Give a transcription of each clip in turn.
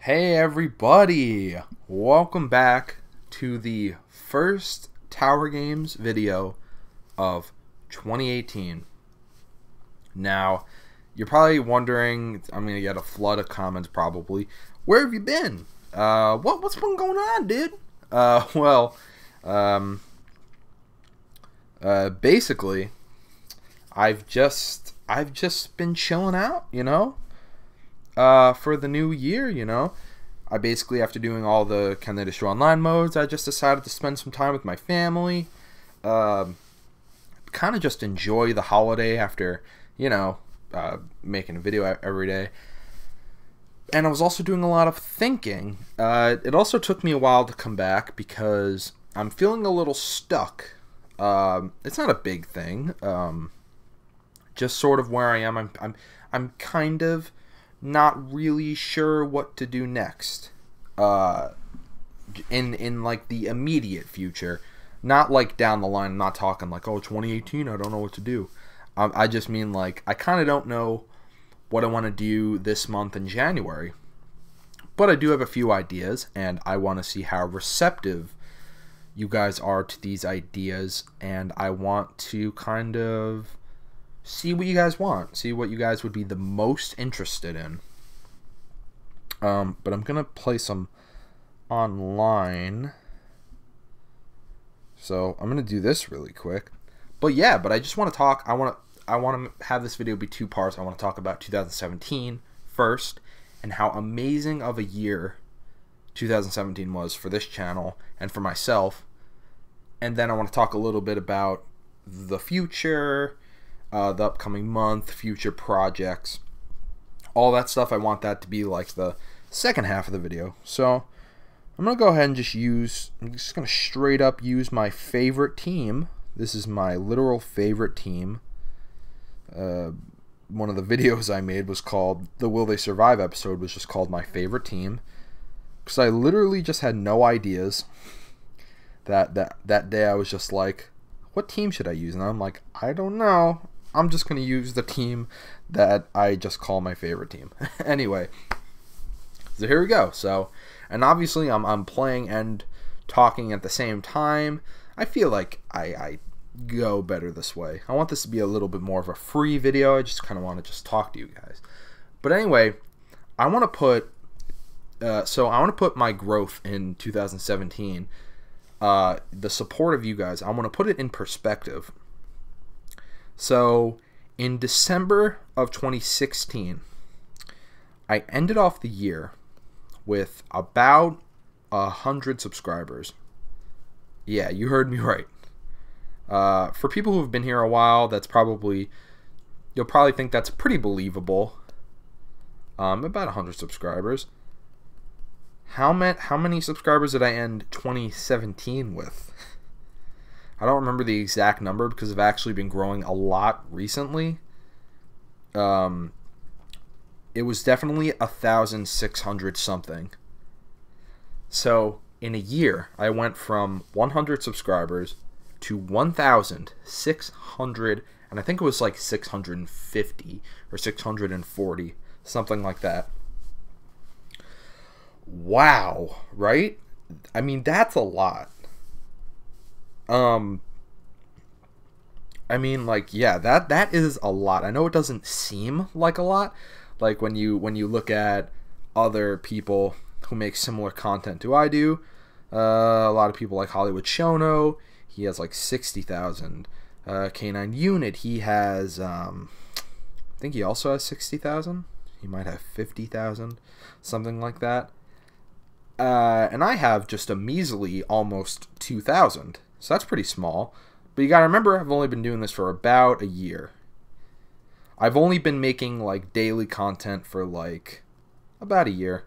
Hey everybody! Welcome back to the first Tower Games video of 2018. Now, you're probably wondering, I'm going to get a flood of comments probably, where have you been? What's been going on, dude? Basically, I've just been chilling out, for the new year. I basically, after doing all the Can They Destroy Online modes, I just decided to spend some time with my family. Kind of just enjoy the holiday after, making a video every day. And I was also doing a lot of thinking. It also took me a while to come back because I'm feeling a little stuck. It's not a big thing. Just sort of where I am. I'm kind of not really sure what to do next. In like the immediate future, not like down the line. I'm not talking like, oh, 2018, I don't know what to do. I just mean like I kind of don't know what I want to do this month in January, but I do have a few ideas, and I want to see how receptive you guys are to these ideas, and I want to kind of see what you guys want, see what you guys would be the most interested in. But I'm gonna play some online, so I'm gonna do this really quick. But yeah, but I just want to talk. I want to have this video be two parts. I want to talk about 2017 first, and how amazing of a year 2017 was for this channel and for myself. And then I want to talk a little bit about the future, the upcoming month, future projects, all that stuff. I want that to be like the second half of the video. So I'm going to go ahead and I'm just going to straight up use my favorite team. This is my literal favorite team. One of the videos I made was called, the Will They Survive episode was just called My Favorite Team, because I literally just had no ideas. That day I was just like, what team should I use? And I'm like, I don't know. I'm just going to use the team that I just call my favorite team. Anyway, so here we go. So, and obviously I'm playing and talking at the same time. I feel like I go better this way. I want this to be a little bit more of a free video. I just kind of want to just talk to you guys. But anyway, I want to put my growth in 2017, the support of you guys, I want to put it in perspective. So in December of 2016, I ended off the year with about 100 subscribers. Yeah, you heard me right. For people who have been here a while, you'll probably think that's pretty believable. About 100 subscribers. How many subscribers did I end 2017 with? I don't remember the exact number because I've actually been growing a lot recently. It was definitely 1,600 something. So in a year, I went from 100 subscribers to 1,600, and I think it was like 650 or 640, something like that. Wow, right? I mean, that's a lot. I mean, like, yeah, that is a lot. I know it doesn't seem like a lot, like when you look at other people who make similar content to I do. A lot of people like Hollywood Shono, he has like 60,000. K9 Unit, he has, I think he also has 60,000. He might have 50,000, something like that. And I have just a measly almost 2,000. So that's pretty small. But you gotta remember, I've only been doing this for about a year. I've only been making like daily content for like about a year.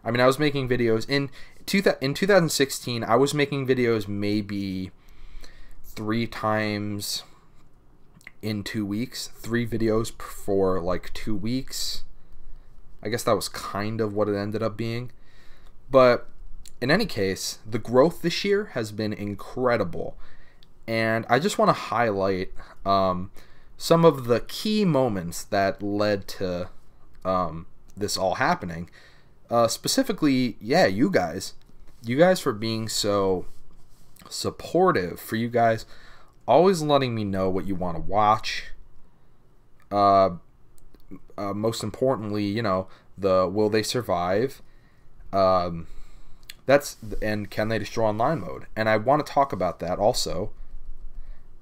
I mean, I was making videos in 2016. I was making videos maybe 3 times in 2 weeks. 3 videos for like 2 weeks. I guess that was kind of what it ended up being. But in any case, the growth this year has been incredible. And I just want to highlight some of the key moments that led to this all happening. specifically, yeah, you guys for being so supportive, for you guys always letting me know what you want to watch. Most importantly, you know, the will they survive? That's and can they destroy online mode? And I want to talk about that also.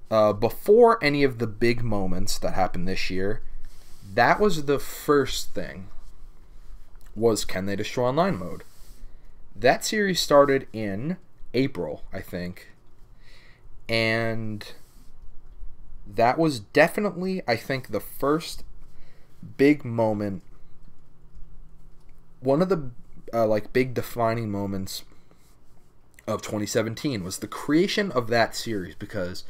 Before any of the big moments that happened this year, that was the first thing. Was can they destroy online mode? That series started in April, I think, and that was definitely, I think, the first big moment, one of the like big defining moments of 2017 was the creation of that series, because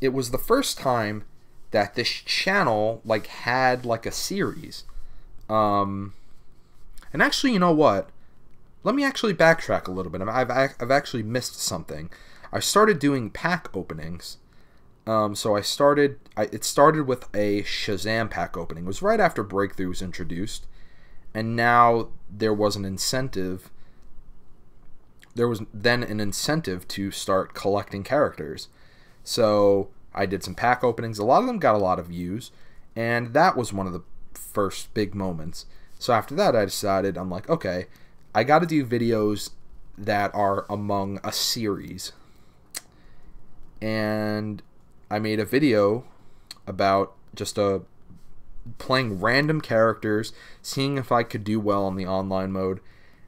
it was the first time that this channel like had like a series. And actually, you know what? Let me actually backtrack a little bit. I've actually missed something. I started doing pack openings. So it started with a Shazam pack opening. It was right after Breakthrough was introduced, and now there was an incentive. There was then an incentive to start collecting characters. So I did some pack openings. A lot of them got a lot of views, and that was one of the first big moments. So after that, I decided, I'm like, okay, I got to do videos that are among a series. And I made a video about just playing random characters, seeing if I could do well on the online mode,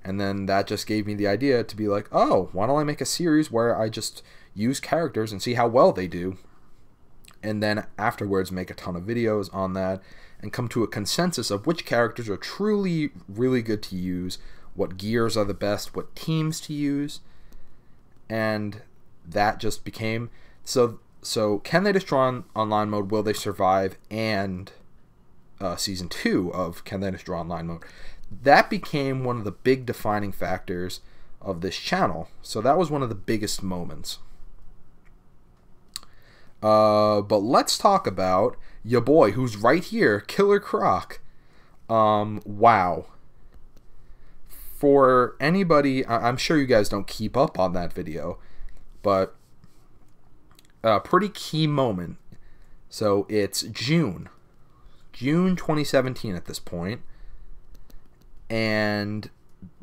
and then that just gave me the idea to be like, oh, why don't I make a series where I just use characters and see how well they do, and then afterwards make a ton of videos on that and come to a consensus of which characters are truly really good to use, what gears are the best, what teams to use, and that just became so Can They Destroy Online Mode, Will They Survive, and Season 2 of Can They Destroy Online Mode. That became one of the big defining factors of this channel. So that was one of the biggest moments. But let's talk about your boy, who's right here, Killer Croc. Wow. For anybody, I'm sure you guys don't keep up on that video, but a pretty key moment. So it's June 2017 at this point, and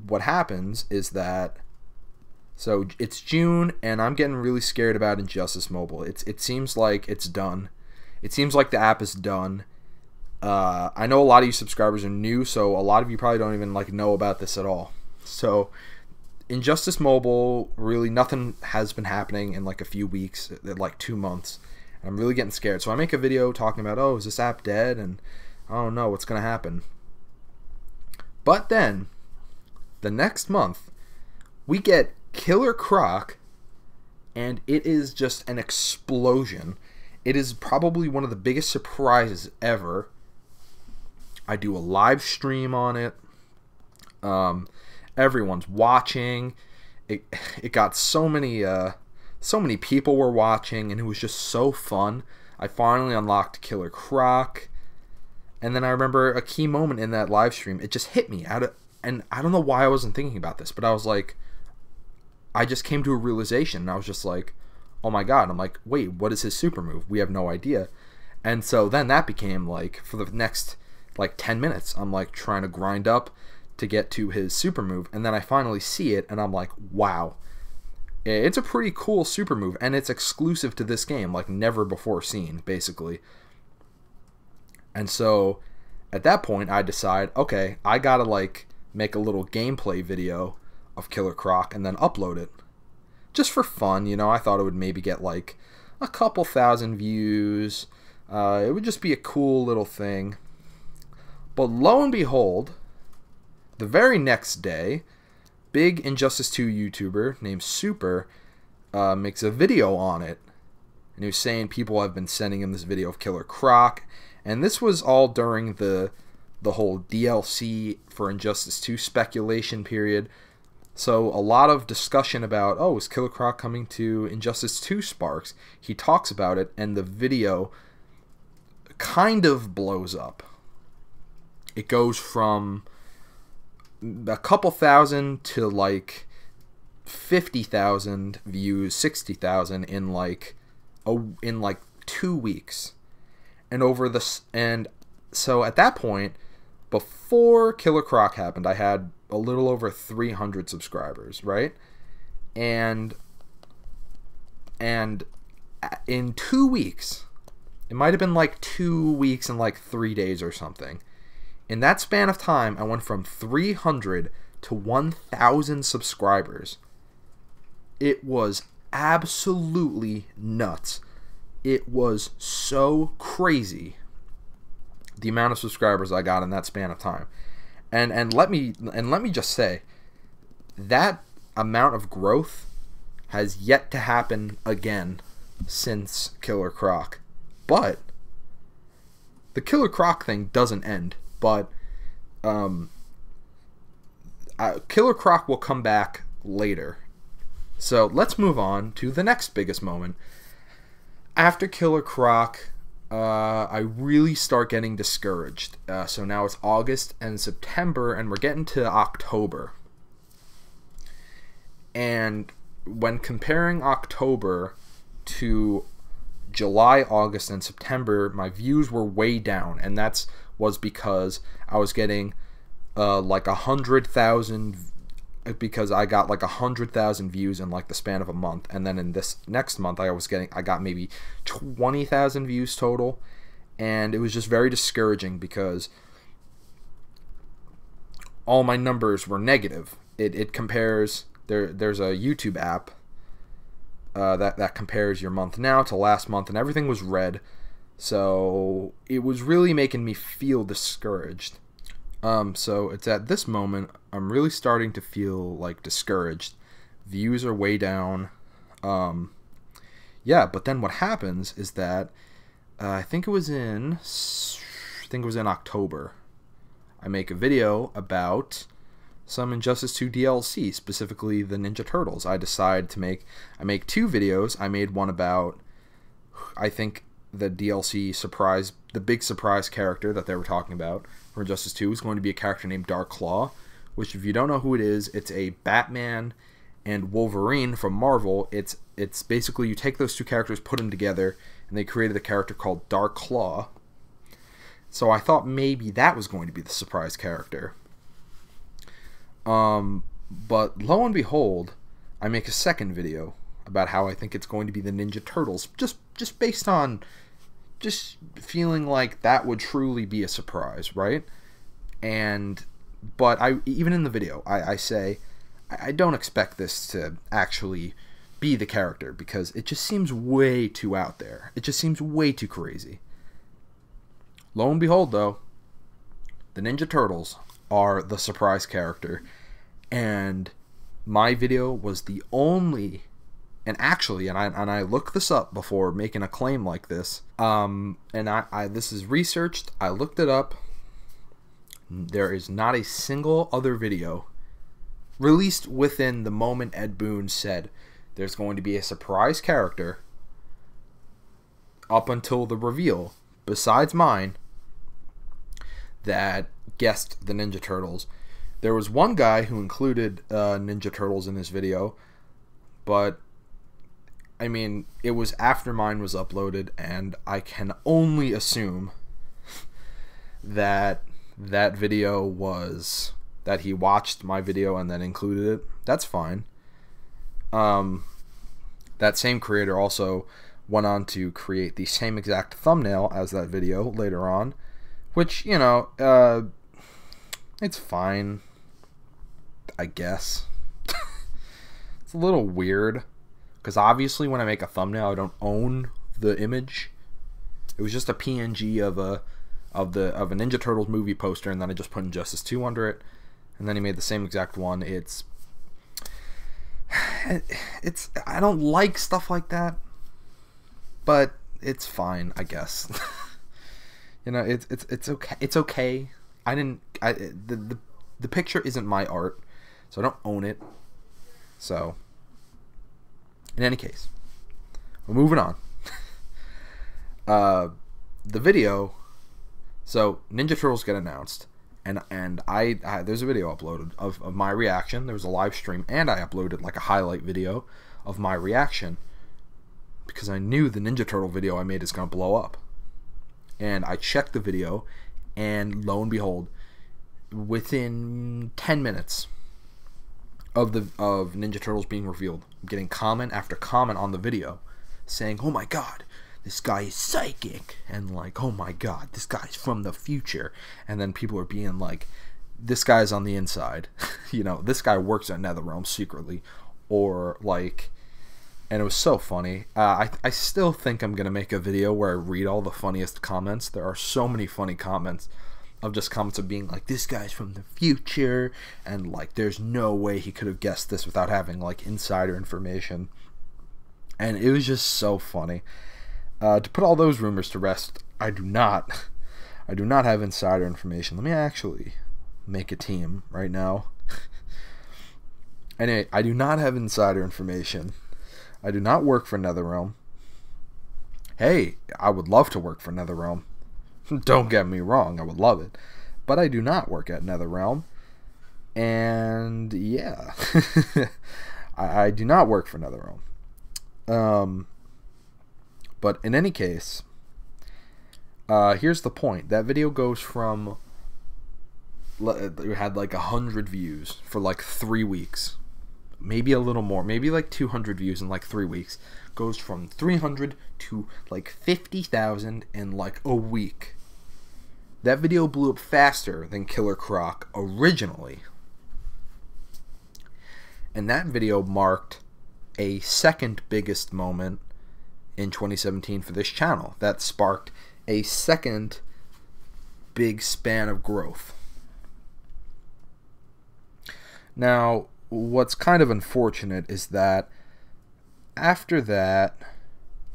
what happens is that, so it's June, and I'm getting really scared about Injustice Mobile. It seems like it's done. It seems like the app is done. I know a lot of you subscribers are new, so a lot of you probably don't even like know about this at all. So Injustice Mobile, really nothing has been happening in like a few weeks, like 2 months. And I'm really getting scared. So I make a video talking about, oh, is this app dead? And I don't know what's going to happen. But then, the next month, we get Killer Croc, and it is just an explosion. It is probably one of the biggest surprises ever. I do a live stream on it. Everyone's watching. It got so many people were watching, and it was just so fun. I finally unlocked Killer Croc, and then I remember a key moment in that live stream. It just hit me and I don't know why I wasn't thinking about this, but I was like, I just came to a realization, and I was just like, oh my god. I'm like, wait, what is his super move? We have no idea. And so then that became like, for the next like 10 minutes, I'm like trying to grind up to get to his super move, and then I finally see it, and I'm like, wow. It's a pretty cool super move, and it's exclusive to this game, like never before seen, basically. And so at that point, I decide, okay, I gotta like make a little gameplay video of Killer Croc and then upload it. Just for fun, you know. I thought it would maybe get like a couple thousand views. It would just be a cool little thing. But lo and behold, the very next day, big Injustice 2 YouTuber named Super makes a video on it. And he was saying people have been sending him this video of Killer Croc. And this was all during the whole DLC for Injustice 2 speculation period. So a lot of discussion about, oh, is Killer Croc coming to Injustice 2 Sparks? He talks about it, and the video kind of blows up. It goes from a couple thousand to like 50,000 views, 60,000 in like 2 weeks. And so at that point, before Killer Croc happened, I had a little over 300 subscribers, right? And in 2 weeks, it might have been like 2 weeks and like 3 days or something. In that span of time, I went from 300 to 1,000 subscribers. It was absolutely nuts. It was so crazy, the amount of subscribers I got in that span of time. And let me just say, that amount of growth has yet to happen again since Killer Croc. But the Killer Croc thing doesn't end. But Killer Croc will come back later. So let's move on to the next biggest moment. After Killer Croc, I really start getting discouraged. So now it's August and September, and we're getting to October. And when comparing October to July, August, and September, my views were way down, and was because I was getting like 100,000, because I got like 100,000 views in like the span of a month, and then in this next month I got maybe 20,000 views total, and it was just very discouraging because all my numbers were negative. It compares. There's a YouTube app that compares your month now to last month, and everything was red. So it was really making me feel discouraged. So it's at this moment I'm really starting to feel like discouraged. Views are way down. Yeah, but then what happens is that I think it was in October. I make a video about some Injustice 2 DLC, specifically the Ninja Turtles. I make 2 videos. I made one about, I think, the DLC surprise, the big surprise character that they were talking about for Injustice 2 is going to be a character named Dark Claw, which, if you don't know who it is, it's a Batman and Wolverine from Marvel. It's basically, you take those 2 characters, put them together, and they created a character called Dark Claw. So I thought maybe that was going to be the surprise character. But lo and behold, I make a second video about how I think it's going to be the Ninja Turtles, just based on just feeling like that would truly be a surprise, right? But even in the video, I say I don't expect this to actually be the character, because it just seems way too out there. It just seems way too crazy. Lo and behold, though, the Ninja Turtles are the surprise character, and my video was the only, and actually, and I looked this up before making a claim like this, and this is researched, I looked it up, there is not a single other video released within the moment Ed Boon said there's going to be a surprise character up until the reveal, besides mine, that guessed the Ninja Turtles. There was one guy who included Ninja Turtles in his video, but I mean, it was after mine was uploaded, and I can only assume that that video was that he watched my video and then included it. That's fine. That same creator also went on to create the same exact thumbnail as that video later on, which, you know, it's fine, I guess. It's a little weird, because obviously when I make a thumbnail, I don't own the image. It was just a PNG of a Ninja Turtles movie poster, and then I just put Injustice 2 under it, and then he made the same exact one. It's I don't like stuff like that, but it's fine, I guess. You know, it's okay. It's okay. The picture isn't my art, so I don't own it. So, in any case, we're moving on. The video. So Ninja Turtles get announced, and I there's a video uploaded of my reaction. There was a live stream, and I uploaded like a highlight video of my reaction because I knew the Ninja Turtle video I made is gonna blow up. And I checked the video, and lo and behold, within 10 minutes of Ninja Turtles being revealed, I'm getting comment after comment on the video saying, "Oh my god, this guy is psychic," and like, "Oh my god, this guy's from the future." And then people are being like, "This guy's on the inside." You know, this guy works at NetherRealm secretly, or like, and it was so funny. I still think I'm gonna make a video where I read all the funniest comments. There are so many funny comments of just comments of being like, "This guy's from the future," and like, "There's no way he could have guessed this without having like insider information." And it was just so funny. To put all those rumors to rest, I do not have insider information. Let me actually make a team right now. Anyway, I do not have insider information. I do not work for NetherRealm. Hey, I would love to work for NetherRealm. Don't get me wrong, I would love it. But I do not work at NetherRealm. And yeah, I do not work for NetherRealm. But in any case, here's the point. That video goes from, it had like 100 views for like 3 weeks. Maybe a little more. Maybe like 200 views in like 3 weeks. Goes from 300 to like 50,000 in like a week. That video blew up faster than Killer Croc originally. And that video marked a second biggest moment in 2017 for this channel. That sparked a second big span of growth. Now, what's kind of unfortunate is that after that,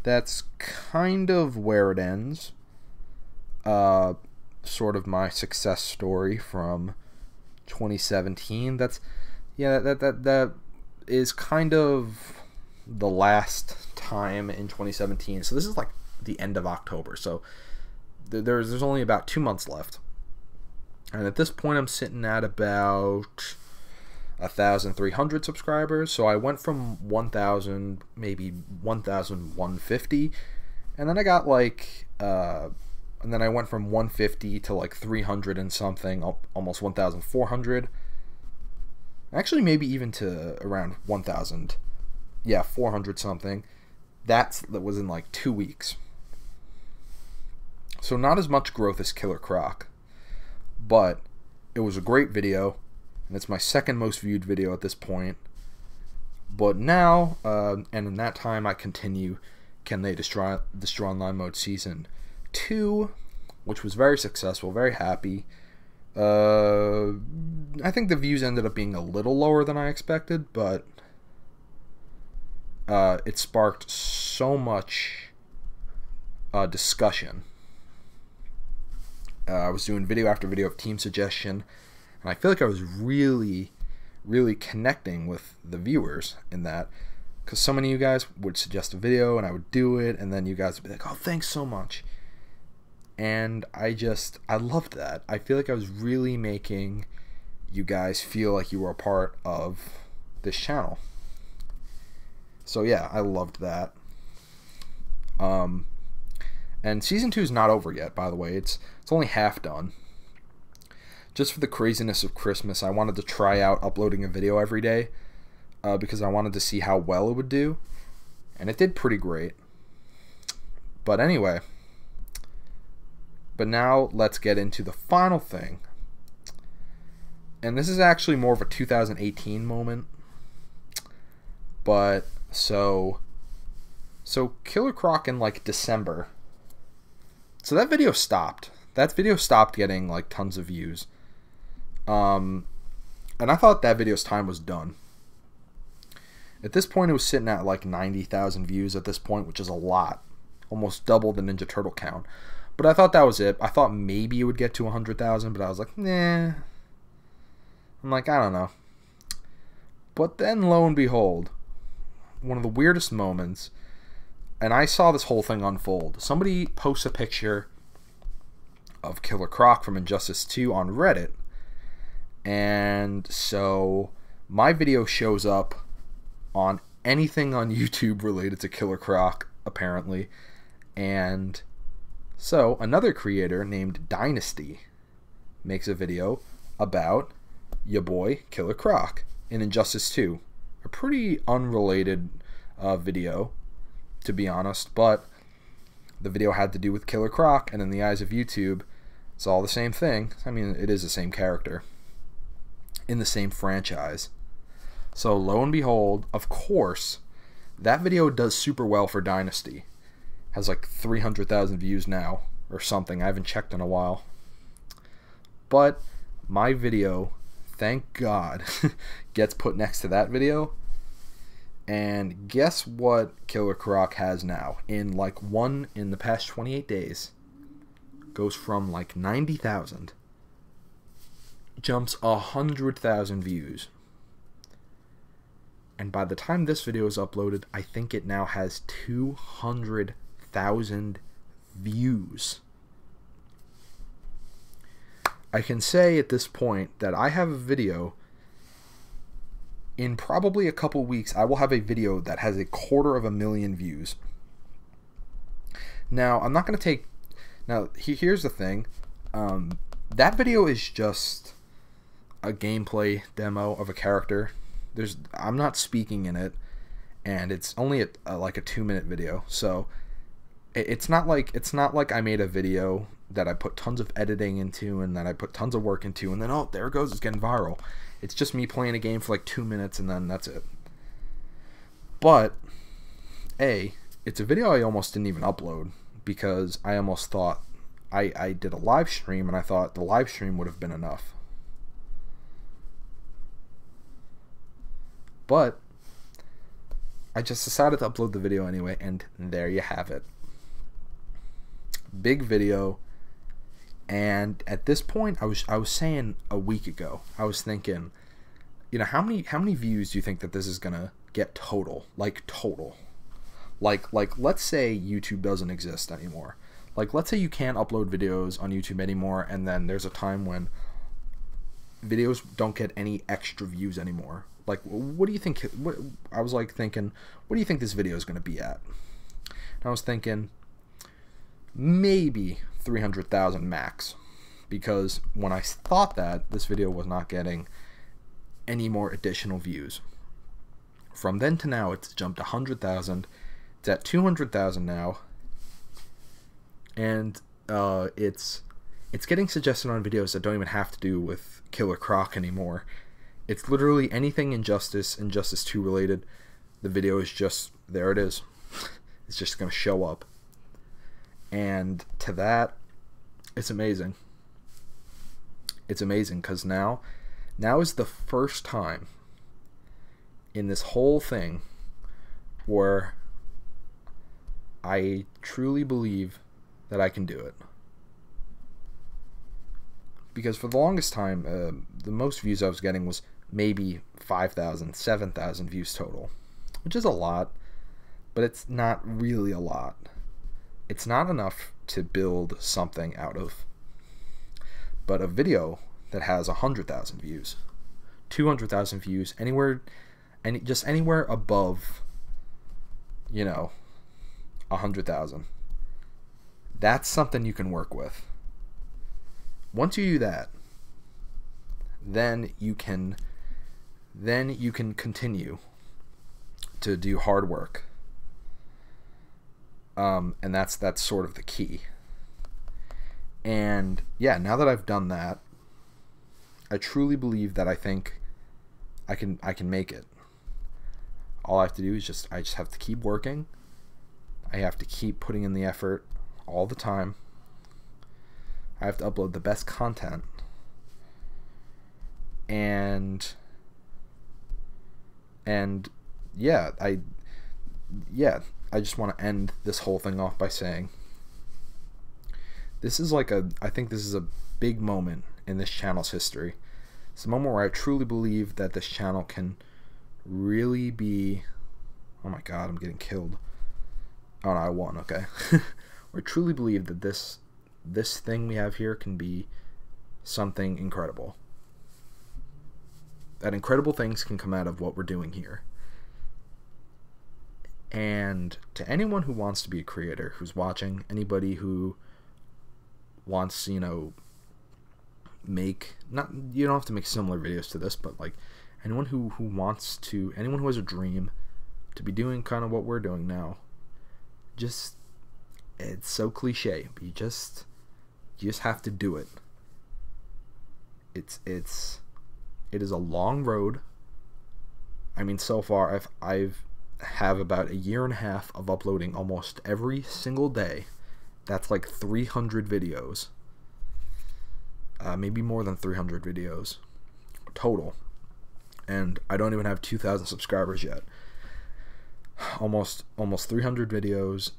that's kind of where it ends. Sort of my success story from 2017. That's, yeah, that is kind of the last time in 2017. So this is like the end of October. So there's only about 2 months left. And at this point, I'm sitting at about 1,300 subscribers. So I went from 1,000, maybe 1,150, and then I got like, and then I went from 150 to like 300 and something, almost 1,400. Actually, maybe even to around 1,000. Yeah, 400 something. That was in like 2 weeks. So not as much growth as Killer Croc, but it was a great video, and it's my second most viewed video at this point. But now, and in that time, I continue Can They Destroy Online Mode Season 2, which was very successful, very happy. I think the views ended up being a little lower than I expected, but it sparked so much discussion. I was doing video after video of team suggestion, and I feel like I was really connecting with the viewers in that, because so many of you guys would suggest a video and I would do it, and then you guys would be like, "Oh, thanks so much." And I loved that. I feel like I was really making you guys feel like you were a part of this channel. So yeah, I loved that. And season 2 is not over yet, by the way. It's only half done. Just for the craziness of Christmas, I wanted to try out uploading a video every day, because I wanted to see how well it would do, and it did pretty great. But anyway, but now let's get into the final thing. And this is actually more of a 2018 moment. But so Killer Croc in like December. So that video stopped. That video stopped getting like tons of views. And I thought that video's time was done. At this point, it was sitting at like 90,000 views at this point, which is a lot. Almost double the Ninja Turtle count. But I thought that was it. I thought maybe it would get to 100,000, but I was like, nah. I'm like, I don't know. But then, lo and behold, one of the weirdest moments, and I saw this whole thing unfold. Somebody posts a picture of Killer Croc from Injustice 2 on Reddit, And so my video shows up on anything on YouTube related to Killer Croc, apparently. And so another creator named Dynasty makes a video about your boy Killer Croc in Injustice 2. A pretty unrelated video, to be honest, but the video had to do with Killer Croc, and in the eyes of YouTube, it's all the same thing. I mean, it is the same character in the same franchise. So lo and behold, of course, that video does super well for Dynasty. Has like 300,000 views now or something. I haven't checked in a while. But my video, thank God, gets put next to that video. And guess what Killer Croc has now? In the past 28 days, goes from like 90,000, jumps 100,000 views. And by the time this video is uploaded, I think it now has 200,000 views. I can say at this point that I have a video. In probably a couple weeks, I will have a video that has 250,000 views. Now, I'm not going to take... Now, here's the thing. That video is just a gameplay demo of a character. I'm not speaking in it, and it's only like a 2-minute video. So, it's not like I made a video that I put tons of editing into and that I put tons of work into, and then, oh, there it goes, it's getting viral. It's just me playing a game for like 2 minutes and then that's it. But, it's a video I almost didn't even upload because I almost thought I did a live stream and I thought the live stream would have been enough. But, I just decided to upload the video anyway, and there you have it. Big video. And at this point, I was saying a week ago, I was thinking, you know, how many views do you think that this is gonna get total? Like total. Like let's say YouTube doesn't exist anymore. Like let's say you can't upload videos on YouTube anymore, and then there's a time when videos don't get any extra views anymore. Like, what do you think? I was like thinking, what do you think this video is gonna be at? And I was thinking, maybe 300,000 max, because when I thought that, this video was not getting any more additional views. From then to now, it's jumped 100,000. It's at 200,000 now, and it's getting suggested on videos that don't even have to do with Killer Croc anymore. It's literally anything Injustice 2 related. The video is just, there it is. It's just gonna show up. And to that, it's amazing. It's amazing because now is the first time in this whole thing where I truly believe that I can do it. Because for the longest time, the most views I was getting was maybe 5,000, 7,000 views total, which is a lot, but it's not really a lot. It's not enough to build something out of. But a video that has 100,000 views, 200,000 views, just anywhere above, 100,000, that's something you can work with. Once you do that, then you can continue to do hard work. And that's sort of the key. And yeah, now that I've done that, I truly believe that I think I can make it. All I have to do is I just have to keep working. I have to keep putting in the effort all the time. I have to upload the best content. And yeah, I just want to end this whole thing off by saying this is I think this is a big moment in this channel's history. It's a moment where I truly believe that this channel can really be, oh my god, I'm getting killed. Oh no, I won, okay. I truly believe that this thing we have here can be something incredible. that incredible things can come out of what we're doing here. And to anyone who wants to be a creator, who's watching, anybody who wants, you know, make, not, you don't have to make similar videos to this, but like anyone who wants to, anyone who has a dream to be doing kind of what we're doing now, just, it's so cliche, but you just have to do it. It is a long road. I mean, so far I've have about a year and a half of uploading almost every single day. That's like 300 videos. Maybe more than 300 videos total. And I don't even have 2,000 subscribers yet. Almost 300 videos.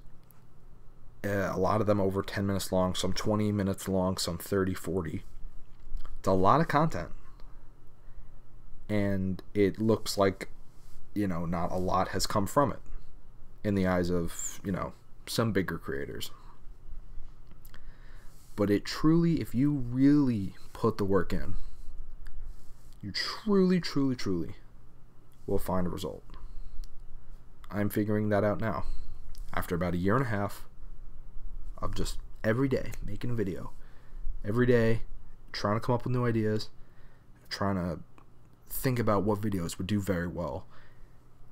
A lot of them over 10 minutes long, some 20 minutes long, some 30, 40. It's a lot of content. And it looks like, you know, not a lot has come from it in the eyes of, you know, some bigger creators. But it truly, if you really put the work in, you truly will find a result. I'm figuring that out now. After about a year and a half of just every day making a video. Every day trying to come up with new ideas, trying to think about what videos would do very well.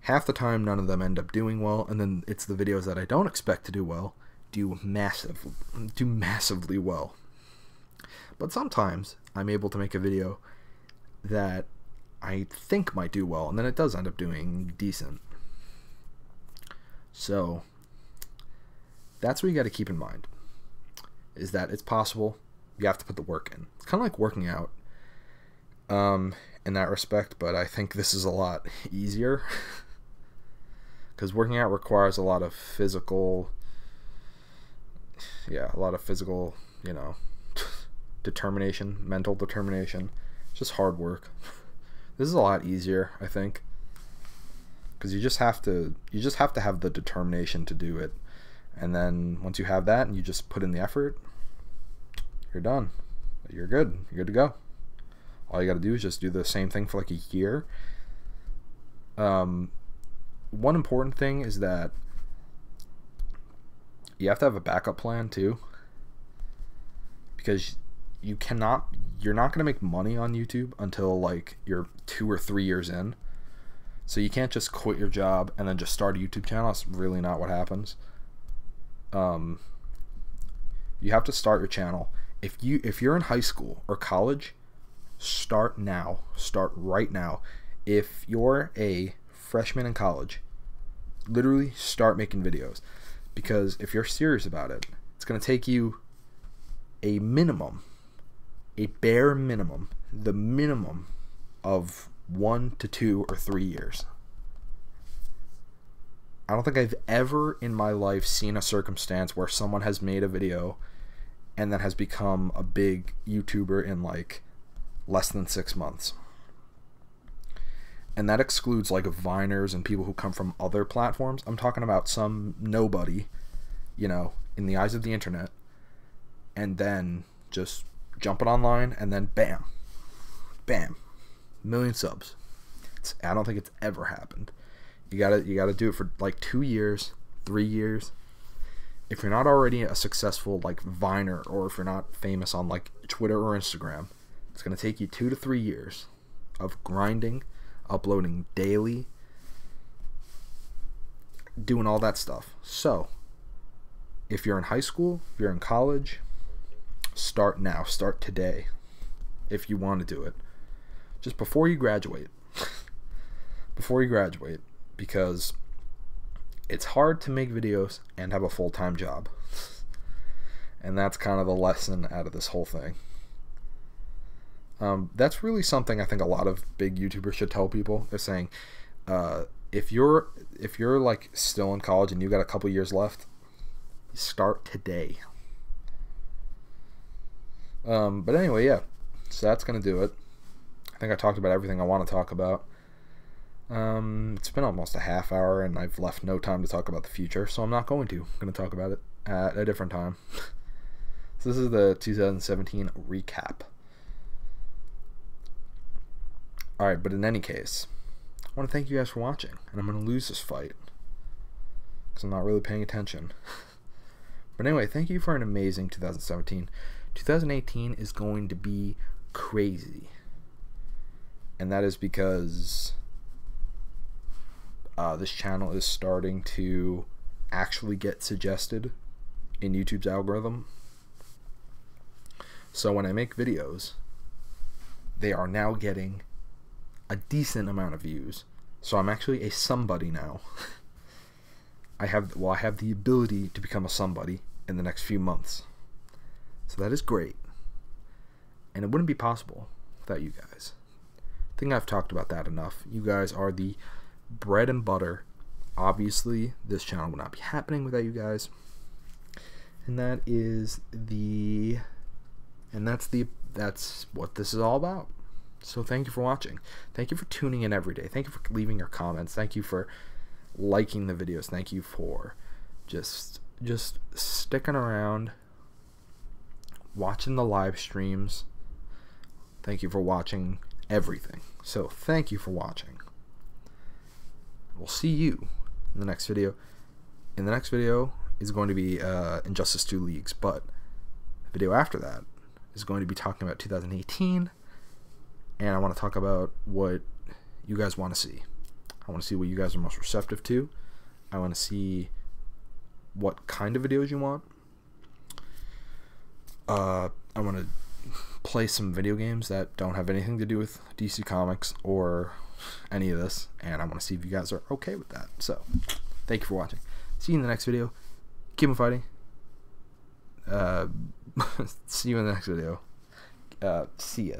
Half the time, none of them end up doing well, and then it's the videos that I don't expect to do well do massively well. But sometimes I'm able to make a video that I think might do well, and then it does end up doing decent. So that's what you got to keep in mind, is that it's possible. You have to put the work in. It's kind of like working out in that respect, but I think this is a lot easier because working out requires a lot of physical, you know, determination, mental determination. It's just hard work. This is a lot easier, I think, because you just have to have the determination to do it, and then once you have that and you just put in the effort, you're done. You're good. You're good to go. All you got to do is just do the same thing for like a year. One important thing is that you have to have a backup plan too, because you're not going to make money on YouTube until like you're 2 or 3 years in. So you can't just quit your job and then just start a YouTube channel. That's really not what happens. You have to start your channel. If you're in high school or college, start now. Start right now. If you're a freshman in college, literally start making videos, because if you're serious about it, it's going to take you a bare minimum, the minimum of 1 to 2 or 3 years. I don't think I've ever in my life seen a circumstance where someone has made a video and then has become a big YouTuber in like less than 6 months. And that excludes like Viners and people who come from other platforms. I'm talking about some nobody, you know, in the eyes of the internet, and then just jumping online and then bam, 1,000,000 subs. I don't think it's ever happened. You gotta do it for like 2 years, 3 years. If you're not already a successful like Viner, or if you're not famous on like Twitter or Instagram, it's gonna take you 2 to 3 years of grinding, uploading daily, doing all that stuff. So if you're in high school, if you're in college, start now. Start today if you want to do it. Just before you graduate. Before you graduate, because it's hard to make videos and have a full-time job. And that's kind of the lesson out of this whole thing. That's really something I think a lot of big YouTubers should tell people. They're saying, if you're like still in college and you got a couple years left, start today. But anyway, yeah. So that's gonna do it. I think I talked about everything I want to talk about. It's been almost a half hour and I've left no time to talk about the future, so I'm not going to. I'm going to talk about it at a different time. So this is the 2017 recap. Alright, but in any case, I want to thank you guys for watching. And I'm going to lose this fight, because I'm not really paying attention. But anyway, thank you for an amazing 2017. 2018 is going to be crazy. And that is because this channel is starting to actually get suggested in YouTube's algorithm. So when I make videos, they are now getting a decent amount of views. So I'm actually a somebody now. I have the ability to become a somebody in the next few months. So that is great. And it wouldn't be possible without you guys. I think I've talked about that enough. You guys are the bread and butter. Obviously, this channel would not be happening without you guys. And that's what this is all about. So thank you for watching. Thank you for tuning in every day. Thank you for leaving your comments. Thank you for liking the videos. Thank you for just sticking around, watching the live streams. Thank you for watching everything. So thank you for watching. We'll see you in the next video. In the next video is going to be Injustice 2 Leagues, but the video after that is going to be talking about 2018, and I want to talk about what you guys want to see. I want to see what you guys are most receptive to. I want to see what kind of videos you want. I want to play some video games that don't have anything to do with DC Comics or any of this, and I want to see if you guys are okay with that. So thank you for watching. See you in the next video. Keep on fighting. See you in the next video. See ya.